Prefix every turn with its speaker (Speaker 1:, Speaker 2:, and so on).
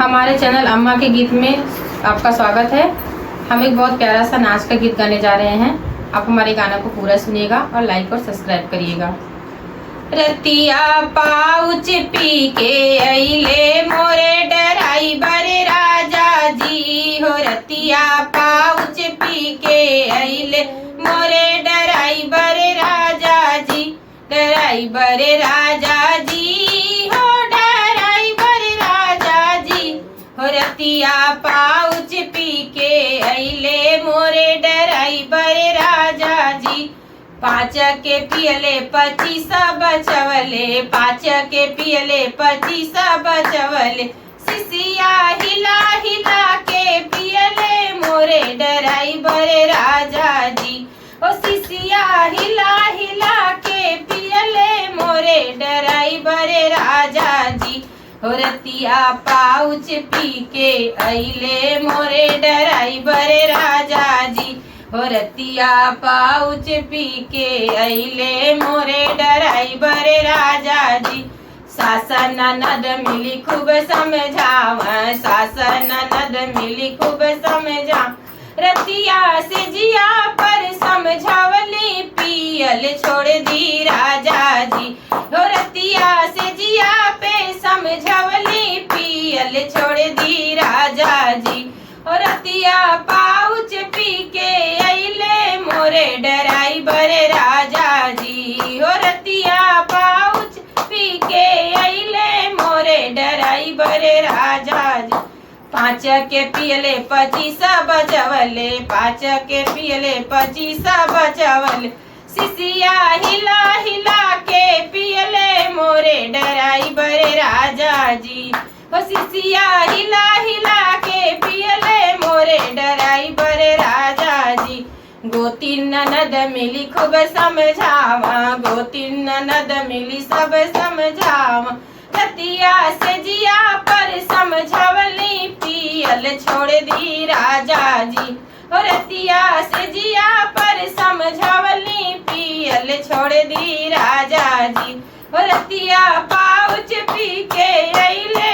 Speaker 1: हमारे चैनल अम्मा के गीत में आपका स्वागत है। हम एक बहुत प्यारा सा नाच का गीत गाने जा रहे हैं। आप हमारे गाना को पूरा सुनिएगा और लाइक और सब्सक्राइब करिएगा। रतिया पाउच पी के अइले मोरे ड्राइवर राजा जी हो। रतिया पाउच पी के अइले मोरे ड्राइवर राजा जी। ड्राइवर राजा जी हो, ड्राइवर राजा जी हो। रतिया पाउच पी के अइले मोरे ड्राइवर राजा जी। 5 के पियले 25 बचवले, 5 के पियले 25 बचवले। सिसिया हिला हिला के पियले मोरे ड्राइवर राजा जी ओ। सिसिया हिला हिला के पियले मोरे ड्राइवर राजा जी हो। रतिया पाउच पी के अइले मोरे ड्राइवर राजा जी हो। रतिया पाउच पी के अइले मोरे ड्राइवर राजा जी। सासन ननद मिली खूब समझाव, सासन ननद मिली खूब समझा। रतिया से जिया पर समझावली पियल छोड़ दी राजा जी हो। रतिया से जिया पे समझावली पियल छोड़ दी राजा जी हो। रतिया पाउच पी के अइले मोरे ड्राइवर राजा जी हो। रतिया पाउच पी के अइले मोरे ड्राइवर राजा जी। 5 के पियले 25 बचवले, 5 के पियले 25 बचवले। सिसिया हिला हिला के पियले मोरे ड्राइवर राजा जी हो। सिसिया हिला हिला के पियले मोरे ड्राइवर राजा जी। गोतिन ननद मिली खूब समझावा, गोतिन ननद मिली सब समझावा। रतिया से जिया पर समझावली पियल छोड़ दी राजा जी हो। रतिया से जिया पर समझावली पियल छोड़ दी राजा जी हो। रतिया पाउच पी के अइले